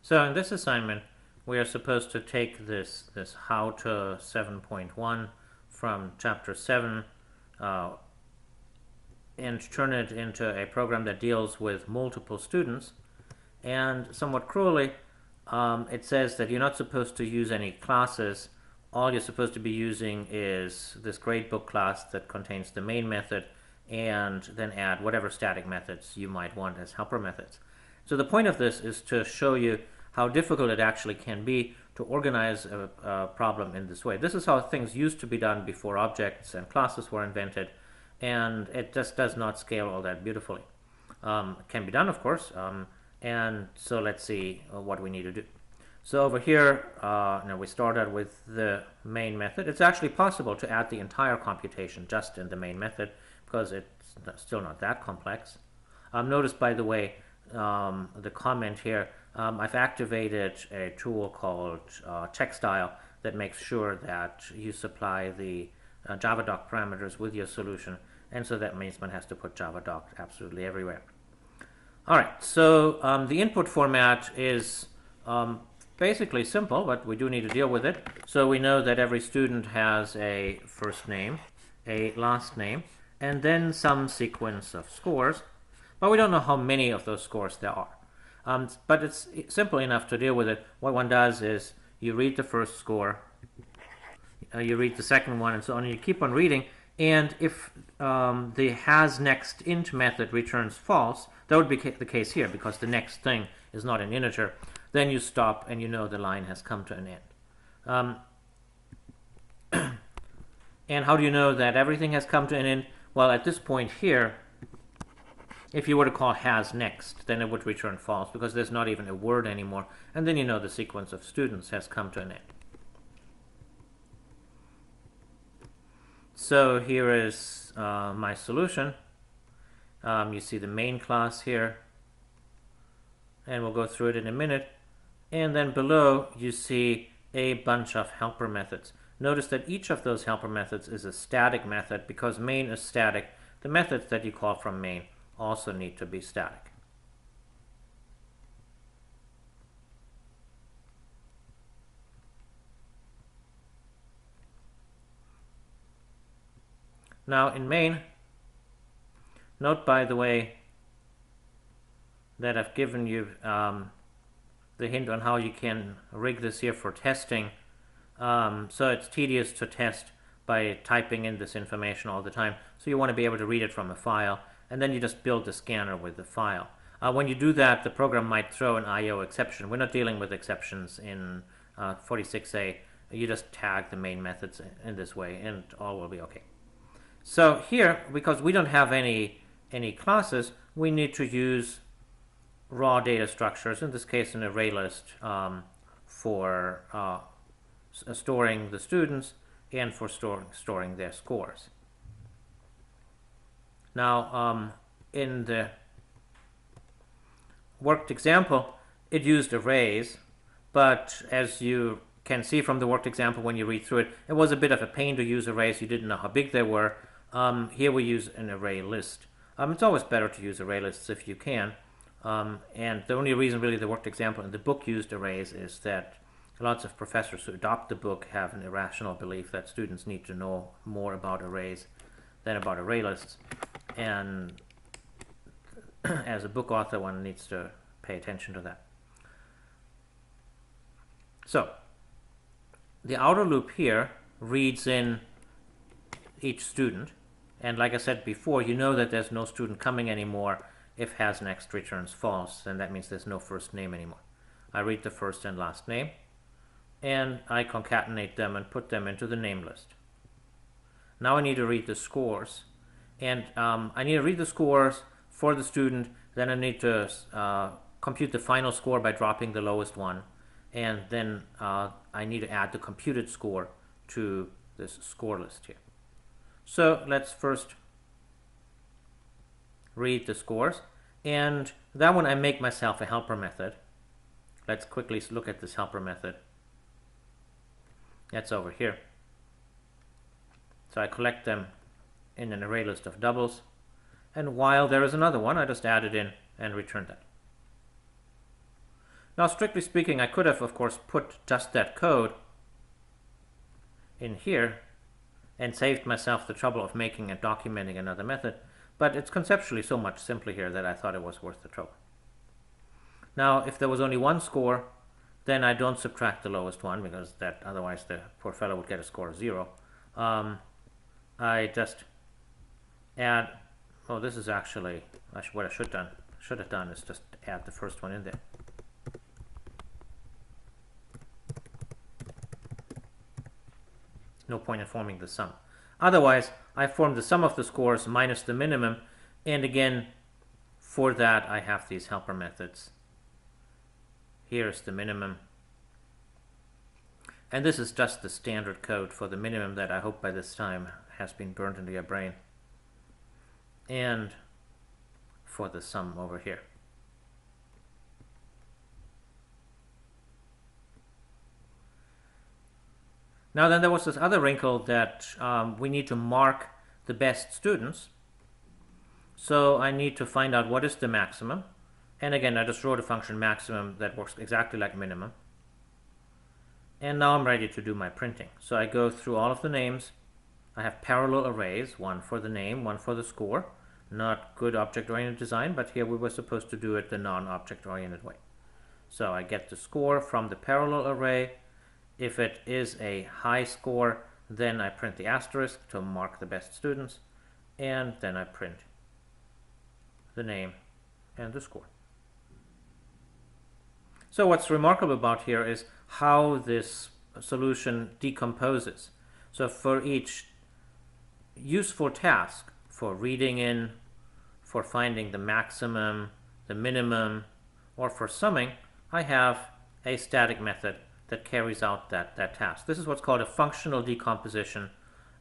So in this assignment, we are supposed to take this How to 7.1 from Chapter 7 and turn it into a program that deals with multiple students. And somewhat cruelly, it says that you're not supposed to use any classes. All you're supposed to be using is this gradebook class that contains the main method, and then add whatever static methods you might want as helper methods. So the point of this is to show you how difficult it actually can be to organize a problem in this way. This is how things used to be done before objects and classes were invented, and it just does not scale all that beautifully. It can be done, of course, and so let's see what we need to do. So over here, now we started with the main method. It's actually possible to add the entire computation just in the main method because it's still not that complex. Notice, by the way, the comment here, I've activated a tool called TextStyle that makes sure that you supply the javadoc parameters with your solution, and so that means one has to put javadoc absolutely everywhere. All right, so the input format is basically simple, but we do need to deal with it. So we know that every student has a first name, a last name, and then some sequence of scores, but we don't know how many of those scores there are. But it's simple enough to deal with it. What one does is you read the first score, you read the second one, and so on, and you keep on reading. And if the hasNextInt method returns false, that would be the case here because the next thing is not an integer, then you stop and you know the line has come to an end. And how do you know that everything has come to an end? Well, at this point here, if you were to call hasNext, then it would return false because there's not even a word anymore, and then you know the sequence of students has come to an end. So here is my solution. You see the main class here, and we'll go through it in a minute. And then below you see a bunch of helper methods. Notice that each of those helper methods is a static method because main is static. The methods that you call from main also need to be static. Now in main, note by the way that I've given you the hint on how you can rig this here for testing. So it's tedious to test by typing in this information all the time. So you want to be able to read it from a file, and then you just build the scanner with the file. When you do that, the program might throw an I/O exception. We're not dealing with exceptions in 46A. You just tag the main methods in this way, and all will be okay. So here, because we don't have any classes, we need to use raw data structures, in this case an array list, for storing the students and for storing their scores. Now in the worked example, it used arrays, but as you can see from the worked example when you read through it, it was a bit of a pain to use arrays. You didn't know how big they were. Here we use an array list. It's always better to use array lists if you can. And the only reason really the worked example in the book used arrays is that lots of professors who adopt the book have an irrational belief that students need to know more about arrays than about array lists. And as a book author, one needs to pay attention to that. So the outer loop here reads in each student. And like I said before, you know that there's no student coming anymore. If hasNext returns false, then that means there's no first name anymore. I read the first and last name, and I concatenate them and put them into the name list. Now I need to read the scores, and I need to read the scores for the student. Then I need to compute the final score by dropping the lowest one, and then I need to add the computed score to this score list here. So let's first read the scores, and that one I make myself a helper method. Let's quickly look at this helper method. That's over here. So I collect them in an array list of doubles, and while there is another one, I just add it in and return that. Now, strictly speaking, I could have, of course, put just that code in here and saved myself the trouble of making and documenting another method, but it's conceptually so much simpler here that I thought it was worth the trouble. Now, if there was only one score, then I don't subtract the lowest one, because that otherwise the poor fellow would get a score of 0. I just add, oh, this is actually, what I should have done is just add the first one in there. No point in forming the sum. Otherwise, I form the sum of the scores minus the minimum, and again, for that I have these helper methods. Here's the minimum. And this is just the standard code for the minimum that I hope by this time has been burned into your brain. And for the sum over here. Now then, there was this other wrinkle that we need to mark the best students. So I need to find out what is the maximum. And again, I just wrote a function maximum that works exactly like minimum. And now I'm ready to do my printing. So I go through all of the names. I have parallel arrays, one for the name, one for the score. Not good object-oriented design, but here we were supposed to do it the non-object-oriented way. So I get the score from the parallel array. If it is a high score, then I print the asterisk to mark the best students, and then I print the name and the score. So what's remarkable about here is how this solution decomposes. So for each useful task, for reading in, for finding the maximum, the minimum, or for summing, I have a static method that carries out that task. This is what's called a functional decomposition,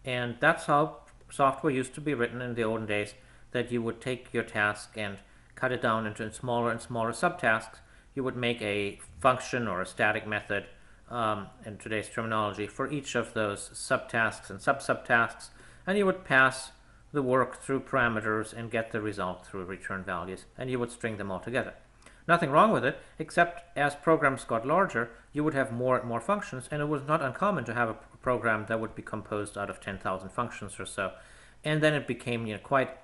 and that's how software used to be written in the olden days, that you would take your task and cut it down into smaller and smaller subtasks. You would make a function or a static method, in today's terminology, for each of those subtasks and sub-subtasks, and you would pass the work through parameters and get the result through return values, and you would string them all together. Nothing wrong with it, except as programs got larger, you would have more and more functions, and it was not uncommon to have a program that would be composed out of 10,000 functions or so. And then it became quite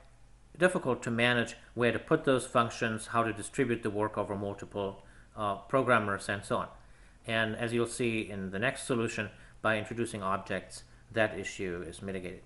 difficult to manage where to put those functions, how to distribute the work over multiple programmers, and so on. And as you'll see in the next solution, by introducing objects, that issue is mitigated.